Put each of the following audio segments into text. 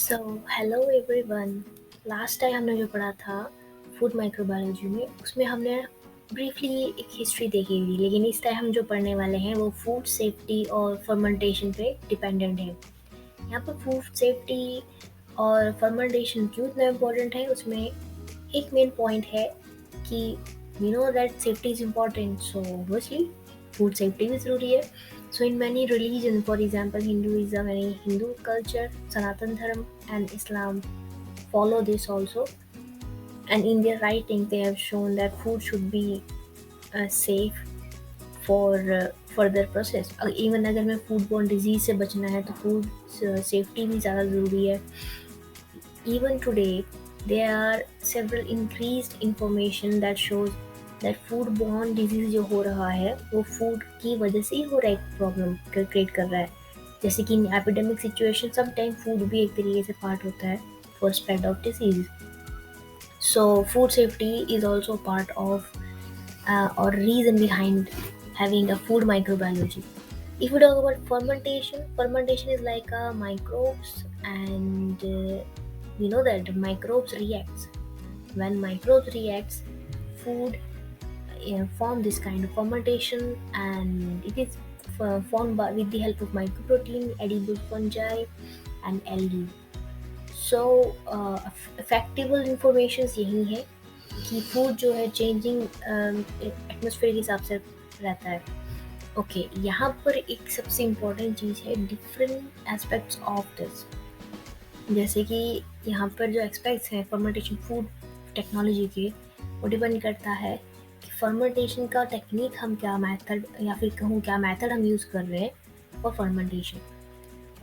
So hello everyone. Last time हमने जो पढ़ा था फूड माइक्रोबायोलॉजी में, उसमें हमने ब्रीफली एक हिस्ट्री देखी थी, लेकिन इस टाइम हम जो पढ़ने वाले हैं वो फूड सेफ्टी और फर्मेंटेशन पे डिपेंडेंट है। यहाँ पर फूड सेफ्टी और फर्मेंटेशन क्यों इतना इम्पोर्टेंट है, उसमें एक मेन पॉइंट है कि we know that safety is important, so obviously food safety भी ज़रूरी है। So in many religions, for example Hinduism and Hindu culture, Sanatan Dharma and Islam follow this also. And in their writing, they have shown that food should be safe for further process. Even अगर मैं foodborne disease से बचना है तो food safety भी ज़्यादा ज़रूरी है. Even today, there are several increased information that shows that foodborne disease जो हो रहा है वो food की वजह से ही हो रहा है, प्रॉब्लम क्रिएट कर रहा है। जैसे कि इन एपिडेमिक सिचुएशन समटाइम फूड भी एक तरीके से पार्ट होता है for spread of disease. So food safety is also part of or reason behind having a food microbiology. If we talk about fermentation, fermentation is like a microbes, and we know that microbes reacts. When microbes reacts, food form this kind of fermentation, and it is formed with the help of microprotein, edible fungi, and algae. So factable information यही है कि food जो है changing atmosphere के हिसाब से रहता है। ओके, यहाँ पर एक सबसे इम्पोर्टेंट चीज़ है डिफरेंट एस्पेक्ट्स ऑफ दिस। जैसे कि यहाँ पर जो एस्पेक्ट्स हैं फर्मेंटेशन फूड टेक्नोलॉजी के, वो डिपेंड करता है कि फर्मेंटेशन का टेक्निक हम क्या मेथड, या फिर कहूँ क्या मेथड हम यूज़ कर रहे हैं फॉर फर्मेंटेशन।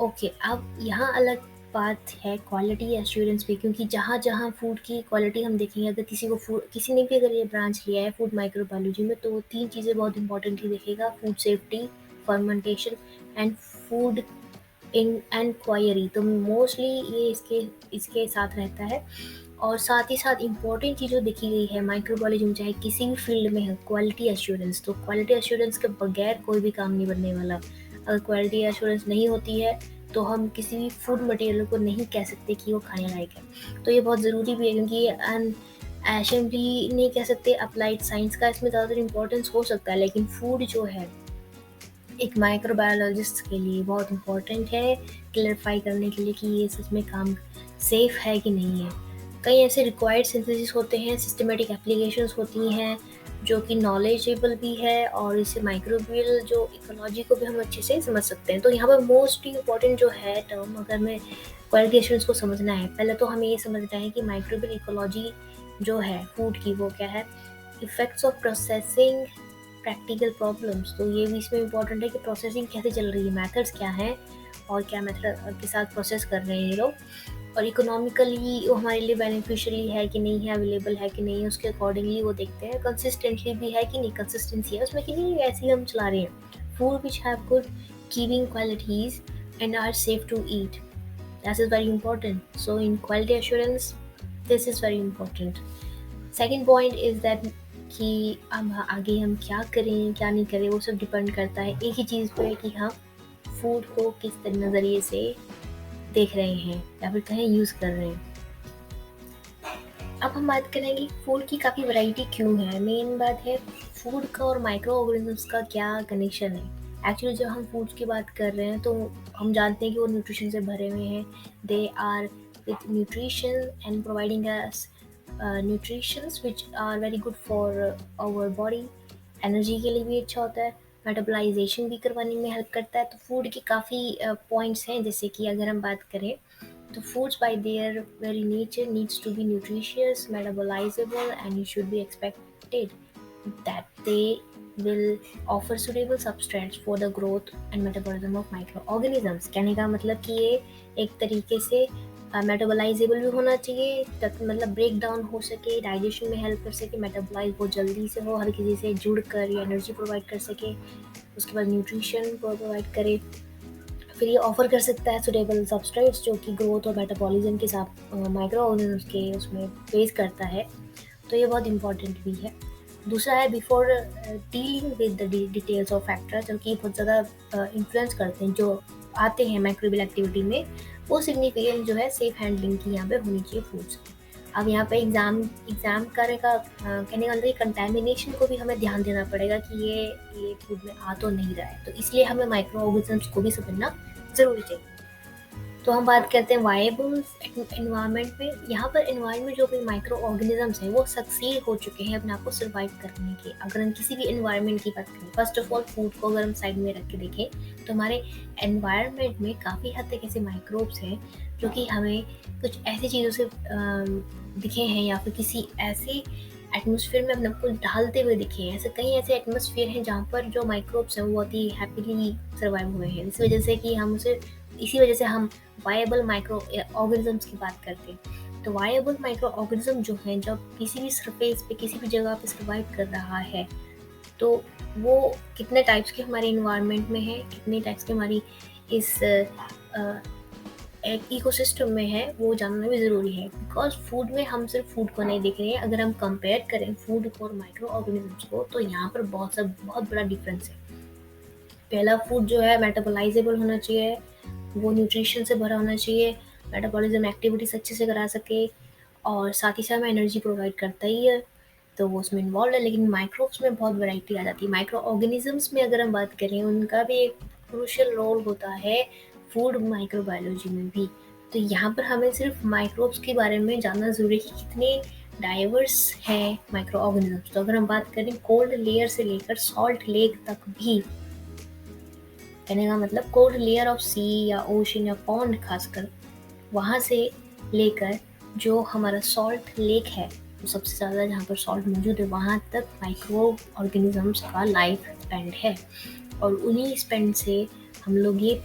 ओके, अब यहाँ अलग बात है क्वालिटी एश्योरेंस पे, क्योंकि जहाँ जहाँ फूड की क्वालिटी हम देखेंगे, अगर किसी ने भी अगर ये ब्रांच लिया है फूड माइक्रोबायोलॉजी में, तो वो तीन चीज़ें बहुत इंपॉर्टेंटली देखेगा: food safety, fermentation and food inquiry. तो मोस्टली ये इसके साथ रहता है। और साथ ही साथ इम्पॉर्टेंट चीज़ जो देखी गई है माइक्रोबायोलॉजी में, चाहे किसी भी फील्ड में है, क्वालिटी एश्योरेंस। तो क्वालिटी एश्योरेंस के बगैर कोई भी काम नहीं बनने वाला। अगर क्वालिटी एश्योरेंस नहीं होती है तो हम किसी भी फूड मटेरियल को नहीं कह सकते कि वो खाने लायक है। तो ये बहुत ज़रूरी भी है, क्योंकि ये अनअशेमडली नहीं कह सकते। अप्लाइड साइंस का इसमें ज़्यादातर इम्पोर्टेंस हो सकता है, लेकिन फूड जो है एक माइक्रोबायोलॉजिस्ट के लिए बहुत इम्पोर्टेंट है क्लैरिफाई करने के लिए कि ये सच में काम सेफ है कि नहीं है। कई ऐसे रिक्वायर्ड सिंथेसिस होते हैं, सिस्टमेटिक एप्लीकेशंस होती हैं जो कि नॉलेजेबल भी है, और इससे माइक्रोबियल जो इकोलॉजी को भी हम अच्छे से समझ सकते हैं। तो यहाँ पर मोस्ट इम्पॉर्टेंट जो है टर्म, अगर मैं क्वालिटी एश्योरेंस को समझना है, पहले तो हमें ये समझना है कि माइक्रोबियल इकोलॉजी जो है फूड की वो क्या है। Effects of processing, practical problems, तो ये भी इसमें इम्पोर्टेंट है कि प्रोसेसिंग कैसे चल रही है, मेथड्स क्या हैं और क्या मेथड के साथ प्रोसेस कर रहे हैं ये लोग, और इकोनॉमिकली वो हमारे लिए बेनिफिशियरी है कि नहीं है, अवेलेबल है कि नहीं है, उसके अकॉर्डिंगली वो देखते हैं। कंसिस्टेंटली भी है कि नहीं, कंसिस्टेंसी है उसमें कि नहीं, ऐसे ही हम चला रहे हैं। Food which have good keeping qualities and are safe to eat, that is very important. So in quality assurance this is very important. Second point is that कि अब आगे हम क्या करें क्या नहीं करें, वो सब डिपेंड करता है एक ही चीज़ पे कि हम फूड को किस नज़रिए से देख रहे हैं या फिर कहीं यूज़ कर रहे हैं। अब हम बात करेंगे फूड की काफ़ी वैरायटी क्यों है। मेन बात है फूड का और माइक्रो ऑर्गेनिजम्स का क्या कनेक्शन है। एक्चुअली जब हम फूड की बात कर रहे हैं तो हम जानते हैं कि वो न्यूट्रिशन से भरे हुए हैं। They are with nutrition and providing us nutritions which are very good for our body. Energy के लिए भी अच्छा होता है, मेटाबलाइजेशन भी करवाने में हेल्प करता है। तो फूड के काफ़ी पॉइंट्स हैं, जैसे कि अगर हम बात करें तो foods by their very nature needs to be nutritious, metabolizable, and it should be expected that they will offer suitable substrates for the growth and metabolism of microorganisms। कहने का मतलब कि ये एक तरीके से मेटाबोलाइजेबल भी होना चाहिए, मतलब ब्रेक डाउन हो सके, डाइजेशन में हेल्प कर सके, मेटाबोलाइज बहुत जल्दी से हो, हर किसी से जुड़ कर ये एनर्जी प्रोवाइड कर सके, उसके बाद न्यूट्रिशन प्रोवाइड करे। फिर ये ऑफर कर सकता है सुटेबल सबस्ट्रेट्स जो कि ग्रोथ और मेटाबॉलिज्म के साथ माइक्रो ऑर्गेनिजम्स के उसमें फेस करता है। तो ये बहुत इंपॉर्टेंट भी है। दूसरा है before dealing with the details of factors जो कि बहुत ज़्यादा इन्फ्लुएंस करते हैं, जो आते हैं माइक्रोबियल एक्टिविटी में, वो सिग्निफिकेंस जो है सेफ हैंडलिंग की यहाँ पे होनी चाहिए फूड्स। अब यहाँ पे एग्जाम करने का कहने का मतलब कंटेमिनेशन को भी हमें ध्यान देना पड़ेगा कि ये फूड में आ तो नहीं रहा है, तो इसलिए हमें माइक्रो ऑर्गेनिजम्स को भी समझना ज़रूरी चाहिए। तो हम बात करते हैं वायबल एनवायरनमेंट में। यहाँ पर एनवायरनमेंट जो भी माइक्रो ऑर्गेनिजम्स हैं वो सक्सीड हो चुके हैं अपने आप को सर्वाइव करने के। अगर हम किसी भी एनवायरनमेंट की बात करें, फर्स्ट ऑफ ऑल फूड को अगर हम साइड में रख के देखें तो हमारे एनवायरनमेंट में काफ़ी हद तक ऐसे माइक्रोब्स हैं जो कि हमें कुछ ऐसी चीज़ों से दिखे हैं या फिर किसी ऐसे एटमोसफियर में अपने आप को ढालते हुए दिखे हैं। ऐसे कई ऐसे एटमोसफियर हैं जहाँ पर जो माइक्रोब्स हैं वो बहुत ही हैप्पीली सर्वाइव हुए हैं। इसी वजह से हम वायबल माइक्रो ऑर्गेनिजम्स की बात करते हैं। तो वायबल माइक्रो ऑर्गेनिज्म जो है जब किसी भी सरफेस पे किसी भी जगह पे सर्वाइव कर रहा है, तो वो कितने टाइप्स के हमारे इन्वायरमेंट में है, कितने टाइप्स के हमारी इस एक इकोसिस्टम में है, वो जानना भी ज़रूरी है। बिकॉज फूड में हम सिर्फ फूड को नहीं देख रहे हैं, अगर हम कंपेयर करें फूड और माइक्रो ऑर्गेनिजम्स को तो यहाँ पर बहुत बड़ा डिफरेंस है। पहला, फूड जो है मेटाबोलाइजेबल होना चाहिए, वो न्यूट्रिशन से भरा होना चाहिए, मेटाबॉलिज्म एक्टिविटीज अच्छे से करा सके और साथ ही साथ में एनर्जी प्रोवाइड करता ही है, तो वो उसमें इन्वॉल्व है। लेकिन माइक्रोब्स में बहुत वैरायटी आ जाती है। माइक्रो ऑर्गेनिजम्स में अगर हम बात करें, उनका भी एक क्रूशियल रोल होता है फूड माइक्रोबायोलॉजी में भी। तो यहाँ पर हमें सिर्फ माइक्रोब्स के बारे में जानना ज़रूरी है कि कितने डाइवर्स हैं माइक्रो ऑर्गेनिजम्स। तो अगर हम बात करें कोल्ड लेयर से लेकर सॉल्ट लेक तक भी, कहने का मतलब कोल्ड लेयर ऑफ सी या ओशन या पॉन्ड, खासकर वहाँ से लेकर जो हमारा सॉल्ट लेक है, तो सबसे ज़्यादा जहाँ पर सॉल्ट मौजूद है वहाँ तक माइक्रो ऑर्गेनिजम्स का लाइफ स्पेंड है। और उन्हीं स्पेंड से हम लोग ये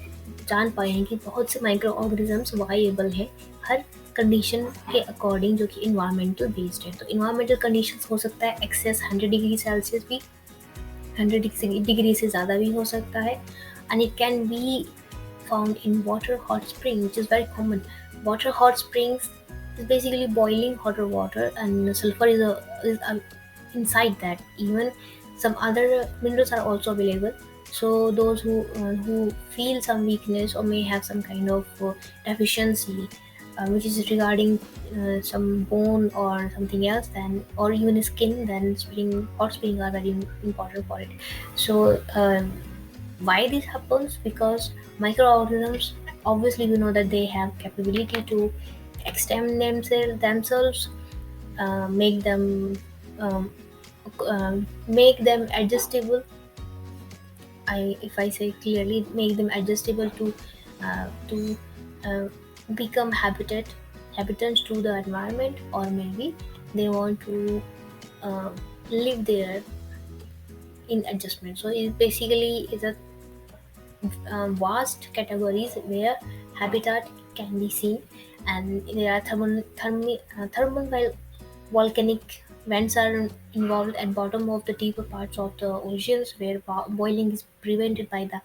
जान पाए हैं कि बहुत से माइक्रो ऑर्गेनिजम्स वाइएबल हैं हर कंडीशन के अकॉर्डिंग जो कि इन्वायरमेंटल बेस्ड है। तो इन्वायरमेंटल कंडीशंस हो सकता है एक्सेस 100 डिग्री सेल्सियस भी, 100 डिग्री से ज़्यादा भी हो सकता है। And it can be found in water hot spring, which is very common. Water hot springs is basically boiling hotter water, and sulfur is inside that. Even some other minerals are also available. So those who feel some weakness or may have some kind of deficiency, which is regarding some bone or something else, then or even skin, then hot spring are very important for it. So why this happens? Because microorganisms, obviously we know that they have capability to extend themselves, make them um, make them adjustable. If I say clearly, make them adjustable to uh, become habitants to the environment, or maybe they want to uh, live there in adjustment. So it basically is a vast categories where habitat can be seen, and there are thermal volcanic vents are involved at bottom of the deeper parts of the oceans, where boiling is prevented by the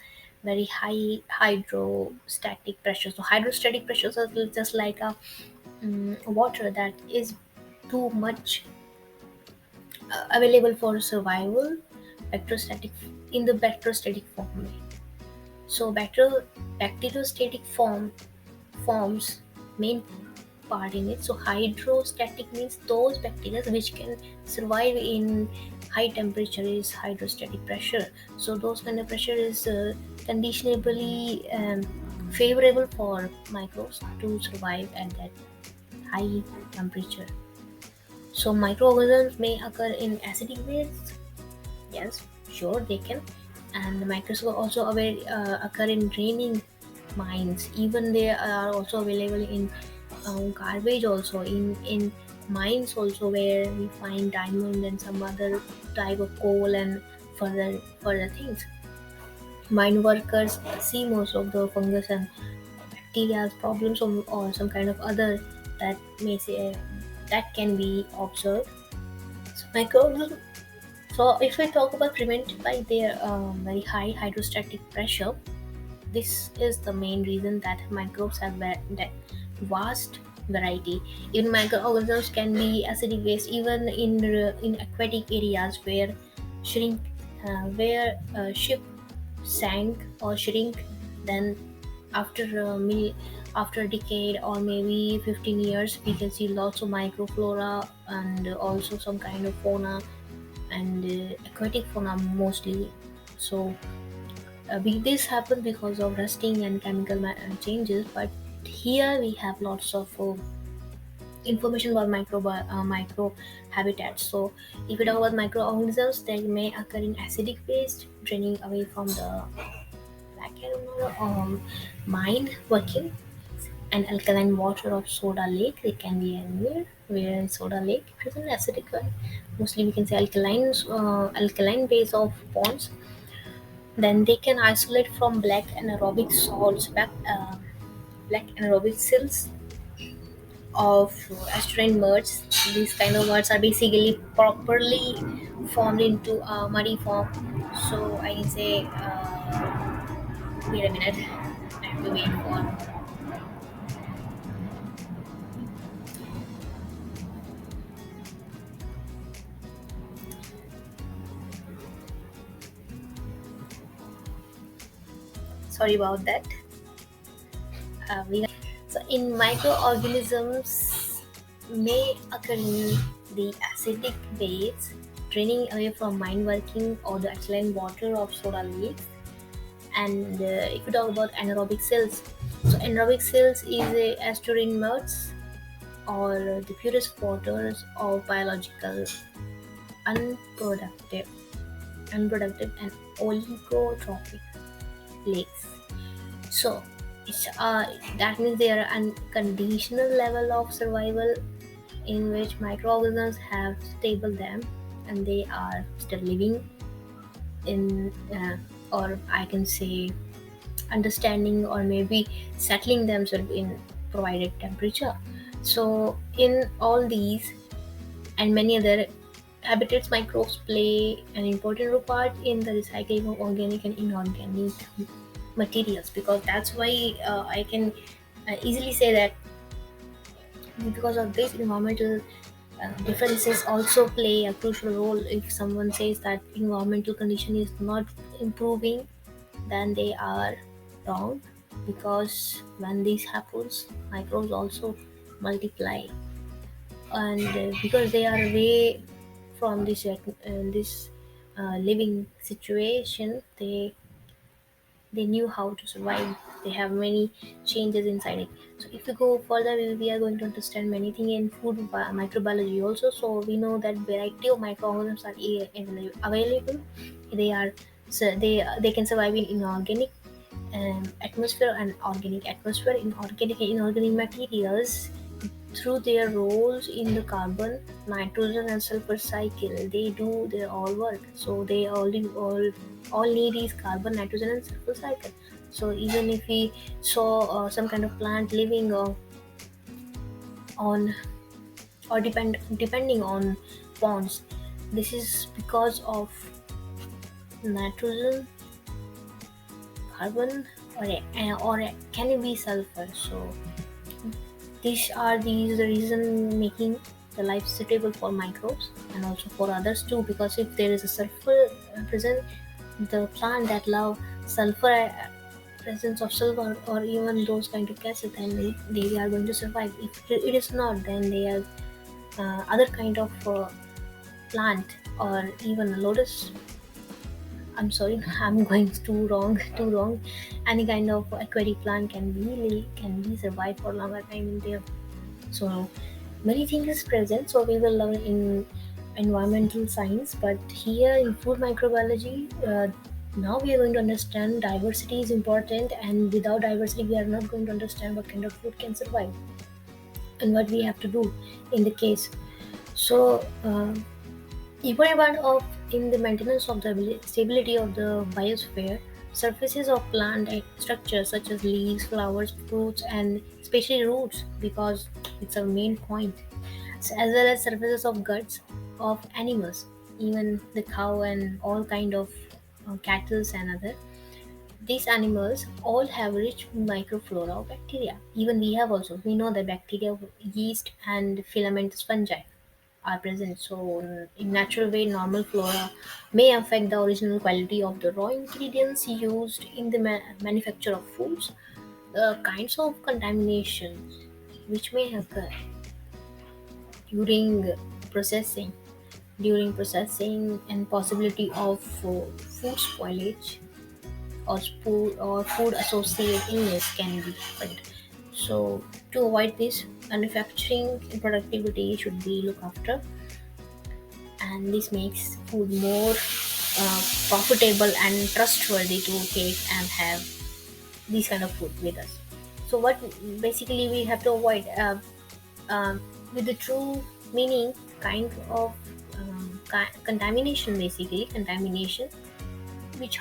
very high hydrostatic pressure. So hydrostatic pressures are just like a water that is too much available for survival, bacteriostatic in the bacteriostatic form. So bacteriostatic forms main part in it. So hydrostatic means those bacteria which can survive in high temperature is hydrostatic pressure. So those kind of pressure is conditionably favorable for microbes to survive at that high temperature. So microorganisms may occur in acidic ways. Yes, sure they can. And the microbes will also occur in draining mines. Even they are also available in garbage, also in mines also, where we find diamond and some other type of coal and further things. Mine workers see most of the fungus and bacteria problems, or some kind of other that may say that can be observed. So microorganisms, so if we talk about prevented by their very high hydrostatic pressure, this is the main reason that microbes have that vast variety. Even microorganisms can be acidic waste, even in aquatic areas where shrink, where ship sank or shrink. Then after after a decade or maybe 15 years, we can see lots of microflora and also some kind of fauna and aquatic fauna mostly. So this happens because of rusting and chemical changes, but here we have lots of information about micro habitats. So if we talk about microorganisms, they may occur in acidic waste draining away from the black mine working and alkaline water of soda lake. They can be anywhere where in soda lake it is an acidic one. Mostly we can say alkaline base of ponds. Then they can isolate from black anaerobic salts, black anaerobic silts of estuarine muds. These kind of muds are basically properly formed into a muddy form. So I can say, wait a minute, I have to wait for. Sorry about that. So in microorganisms may occur in the acidic base draining away from mine working or the alkaline water of soda lakes. And if you talk about anaerobic cells, so anaerobic cells is a estuarine muds or the purest waters of biological unproductive, unproductive and oligotrophic lakes. So that means they are unconditional level of survival in which microorganisms have stable them and they are still living in, or I can say understanding or maybe settling themselves in provided temperature. So in all these and many other habitats, microbes play an important role part in the recycling of organic and inorganic materials, because that's why I can easily say that because of this environmental differences also play a crucial role. If someone says that environmental condition is not improving, then they are wrong, because when this happens microbes also multiply, and because they are away from this living situation, they knew how to survive. They have many changes inside it. So if we go further, we are going to understand many things in food microbiology also. So we know that variety of microorganisms are available. They are, so they can survive in inorganic atmosphere and organic atmosphere. In organic and inorganic materials, through their roles in the carbon, nitrogen, and sulfur cycle, they do their all work. So they all need is carbon, nitrogen, and sulfur cycle. So even if we saw some kind of plant living on or depending on ponds, this is because of nitrogen, carbon, or can it be sulfur? So these the reason making the life suitable for microbes and also for others too. Because if there is a sulfur present, the plant that love sulfur, presence of sulfur or even those kind of gases, then they are going to survive. If it is not, then they are other kind of plant or even a lotus. I'm sorry, I'm going too wrong, too wrong. Any kind of aquatic plant can be survive for longer time in there. So many things is present. So we will learn in environmental science, but here in food microbiology, now we are going to understand diversity is important, and without diversity, we are not going to understand what kind of food can survive and what we have to do in the case. So. Important of in the maintenance of the stability of the biosphere, surfaces of plant structures such as leaves, flowers, fruits, and especially roots, because it's a main point, as well as surfaces of guts of animals, even the cow and all kind of cattle and other. These animals all have rich microflora of bacteria. Even we have also. We know that bacteria, yeast, and filamentous fungi are present. So, in natural way, normal flora may affect the original quality of the raw ingredients used in the manufacture of foods. kinds of contamination which may occur during processing and possibility of food spoilage or food associated illness can be felt. So to avoid this, manufacturing and productivity should be looked after, and this makes food more profitable and trustworthy to take and have these kind of food with us. So what basically we have to avoid um, with the true meaning kind of contamination, basically contamination which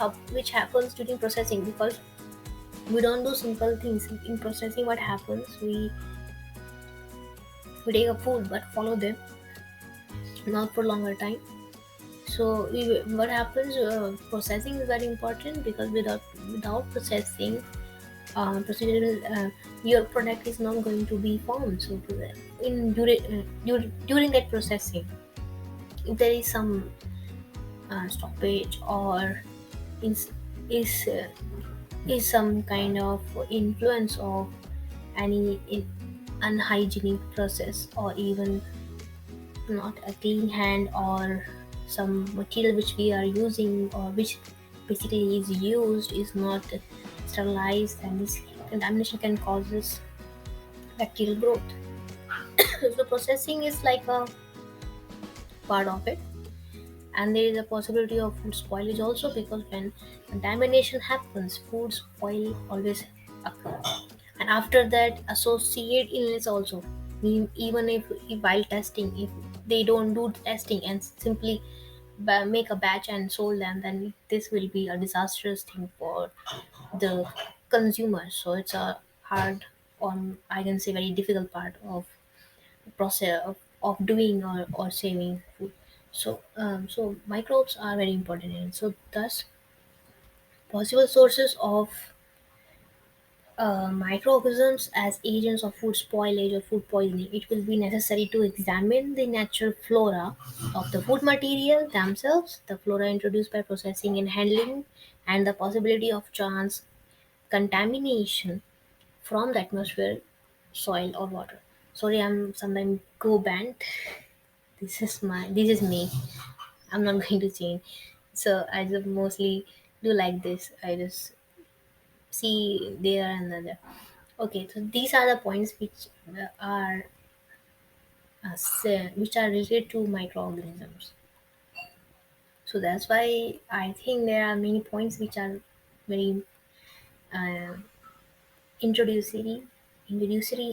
happens during processing, because we don't do simple things in processing. What happens, we take a food but follow them not for longer time. So what happens, processing is very important, because without processing, procedural, your product is not going to be formed. So during that processing, if there is some stoppage or is is uh, is some kind of influence of any unhygienic process, or even not a clean hand, or some material which we are using, or which basically is used, is not sterilized, and this contamination can causes bacterial growth. So processing is like a part of it, and there is a possibility of food spoilage also, because when contamination happens, food spoil always occur, and after that associate illness also. Even if while testing, if they don't do testing and simply make a batch and sold them, then this will be a disastrous thing for the consumer. So it's a hard, on I can say very difficult part of process of doing or saving food. So microbes are very important, and so thus possible sources of microorganisms as agents of food spoilage or food poisoning. It will be necessary to examine the natural flora of the food material themselves, the flora introduced by processing and handling, and the possibility of chance contamination from the atmosphere, soil, or water. Sorry, I'm sometimes go banned. This is me. I'm not going to change. So I just mostly do like this. I just see there and there. Okay, so these are the points which are related to microorganisms. So that's why I think there are many points which are very uh, introductory, introductory